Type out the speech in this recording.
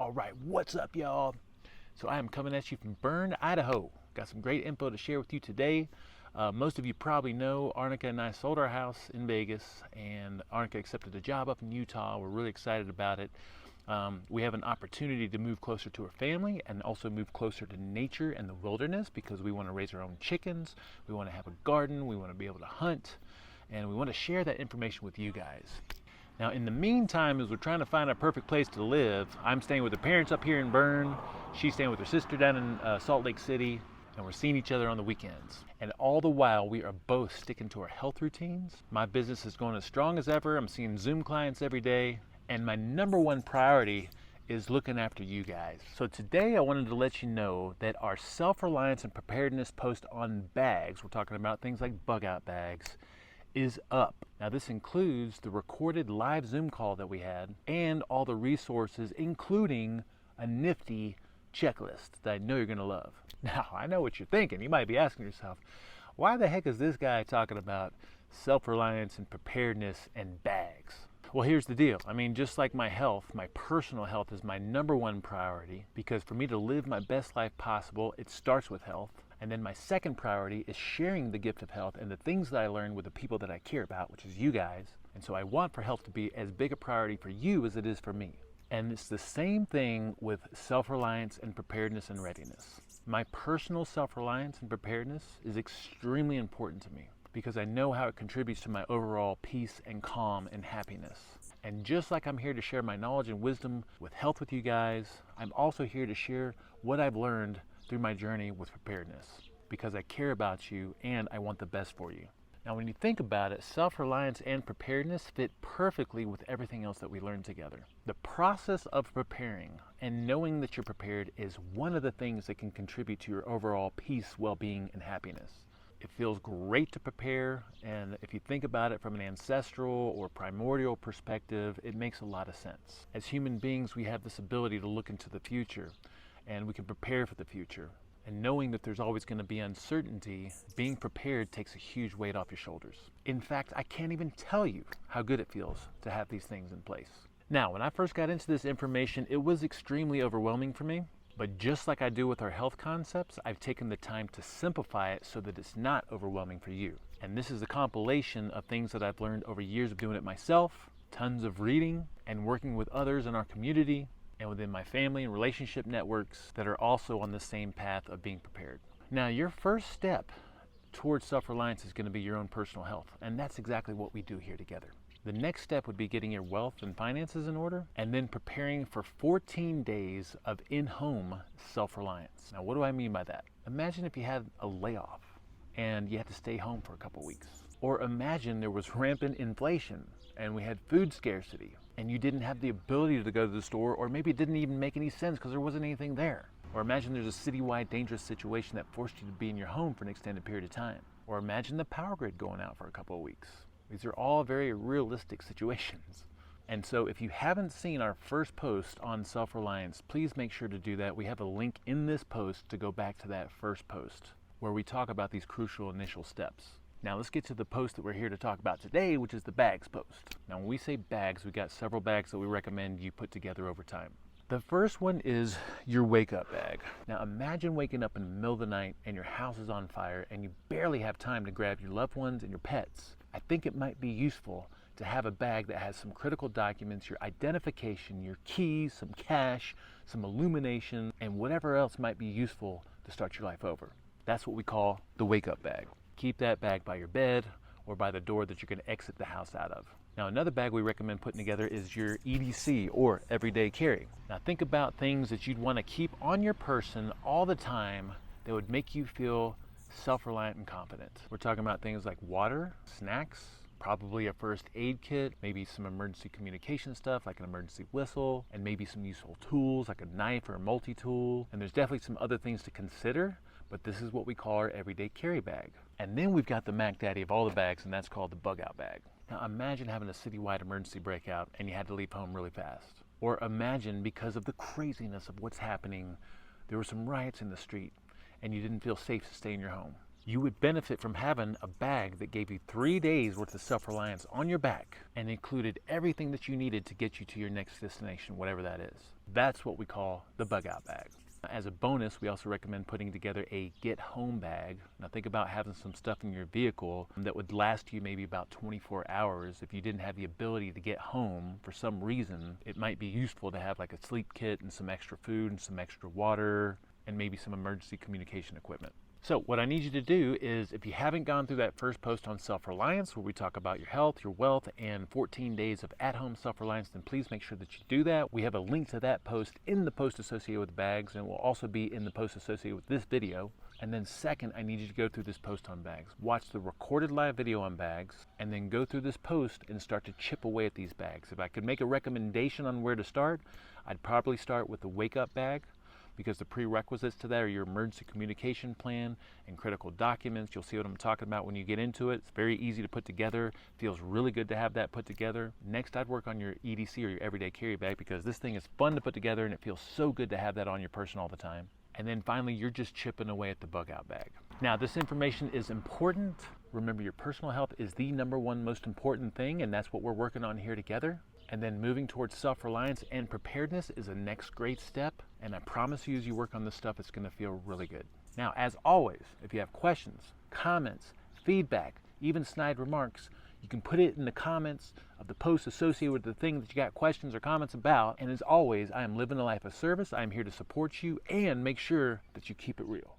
All right, what's up, y'all? So I am coming at you from Bern, Idaho. Got some great info to share with you today. Most of you probably know Arnica and I sold our house in Vegas, and Arnica accepted a job up in Utah. We're really excited about it. We have an opportunity to move closer to our family and also move closer to nature and the wilderness because we want to raise our own chickens, we want to have a garden, we want to be able to hunt, and we want to share that information with you guys. Now, in the meantime, as we're trying to find a perfect place to live, I'm staying with her parents up here in Bern. She's staying with her sister down in Salt Lake City, and we're seeing each other on the weekends. And all the while, we are both sticking to our health routines. My business is going as strong as ever. I'm seeing Zoom clients every day, and my number one priority is looking after you guys. So today, I wanted to let you know that our self-reliance and preparedness post on bags, we're talking about things like bug out bags, is up. Now this includes the recorded live Zoom call that we had and all the resources, including a nifty checklist that I know you're gonna love. Now I know what you're thinking. You might be asking yourself, why the heck is this guy talking about self-reliance and preparedness and bags? Well, here's the deal. I mean, just like my health, my personal health is my number one priority, because for me to live my best life possible, it starts with health. And then my second priority is sharing the gift of health and the things that I learn with the people that I care about, which is you guys. And so I want for health to be as big a priority for you as it is for me. And it's the same thing with self-reliance and preparedness and readiness. My personal self-reliance and preparedness is extremely important to me because I know how it contributes to my overall peace and calm and happiness. And just like I'm here to share my knowledge and wisdom with health with you guys, I'm also here to share what I've learned through my journey with preparedness, because I care about you and I want the best for you. Now, when you think about it, self-reliance and preparedness fit perfectly with everything else that we learned together. The process of preparing and knowing that you're prepared is one of the things that can contribute to your overall peace, well-being, and happiness. It feels great to prepare, and if you think about it from an ancestral or primordial perspective, it makes a lot of sense. As human beings, we have this ability to look into the future, and we can prepare for the future. And knowing that there's always going to be uncertainty, being prepared takes a huge weight off your shoulders. In fact, I can't even tell you how good it feels to have these things in place. Now, when I first got into this information, it was extremely overwhelming for me. But just like I do with our health concepts, I've taken the time to simplify it so that it's not overwhelming for you. And this is a compilation of things that I've learned over years of doing it myself, tons of reading, and working with others in our community, and within my family and relationship networks that are also on the same path of being prepared. Now, your first step towards self-reliance is going to be your own personal health, and that's exactly what we do here together. The next step would be getting your wealth and finances in order, and then preparing for 14 days of in-home self-reliance. Now, what do I mean by that? Imagine if you had a layoff and you had to stay home for a couple weeks. Or imagine there was rampant inflation and we had food scarcity, and you didn't have the ability to go to the store, or maybe it didn't even make any sense because there wasn't anything there. Or imagine there's a citywide dangerous situation that forced you to be in your home for an extended period of time. Or imagine the power grid going out for a couple of weeks. These are all very realistic situations. And so if you haven't seen our first post on self-reliance, please make sure to do that. We have a link in this post to go back to that first post where we talk about these crucial initial steps. Now let's get to the post that we're here to talk about today, which is the bags post. Now when we say bags, we got several bags that we recommend you put together over time. The first one is your wake up bag. Now imagine waking up in the middle of the night and your house is on fire and you barely have time to grab your loved ones and your pets. I think it might be useful to have a bag that has some critical documents, your identification, your keys, some cash, some illumination, and whatever else might be useful to start your life over. That's what we call the wake up bag. Keep that bag by your bed or by the door that you're going to exit the house out of. Now, another bag we recommend putting together is your EDC, or everyday carry. Now think about things that you'd want to keep on your person all the time that would make you feel self-reliant and confident. We're talking about things like water, snacks, probably a first aid kit, maybe some emergency communication stuff like an emergency whistle, and maybe some useful tools like a knife or a multi-tool. And there's definitely some other things to consider, but this is what we call our everyday carry bag. And then we've got the Mac Daddy of all the bags, and that's called the bug out bag. Now imagine having a citywide emergency breakout and you had to leave home really fast. Or imagine, because of the craziness of what's happening, there were some riots in the street and you didn't feel safe to stay in your home. You would benefit from having a bag that gave you 3 days worth of self-reliance on your back and included everything that you needed to get you to your next destination, whatever that is. That's what we call the bug out bag. As a bonus, we also recommend putting together a get home bag. Now think about having some stuff in your vehicle that would last you maybe about 24 hours. If you didn't have the ability to get home for some reason, it might be useful to have like a sleep kit and some extra food and some extra water and maybe some emergency communication equipment. So what I need you to do is, if you haven't gone through that first post on self-reliance where we talk about your health, your wealth, and 14 days of at-home self-reliance, then please make sure that you do that. We have a link to that post in the post associated with bags, and it will also be in the post associated with this video. And then second, I need you to go through this post on bags. Watch the recorded live video on bags, and then go through this post and start to chip away at these bags. If I could make a recommendation on where to start, I'd probably start with the wake-up bag, because the prerequisites to that are your emergency communication plan and critical documents. You'll see what I'm talking about when you get into it. It's very easy to put together. Feels really good to have that put together. Next, I'd work on your EDC or your everyday carry bag, because this thing is fun to put together and it feels so good to have that on your person all the time. And then finally, you're just chipping away at the bug out bag. Now, this information is important. Remember, your personal health is the #1 most important thing, and that's what we're working on here together. And then moving towards self-reliance and preparedness is a next great step. And I promise you, as you work on this stuff, it's gonna feel really good. Now, as always, if you have questions, comments, feedback, even snide remarks, you can put it in the comments of the post associated with the thing that you got questions or comments about. And as always, I am living a life of service. I am here to support you and make sure that you keep it real.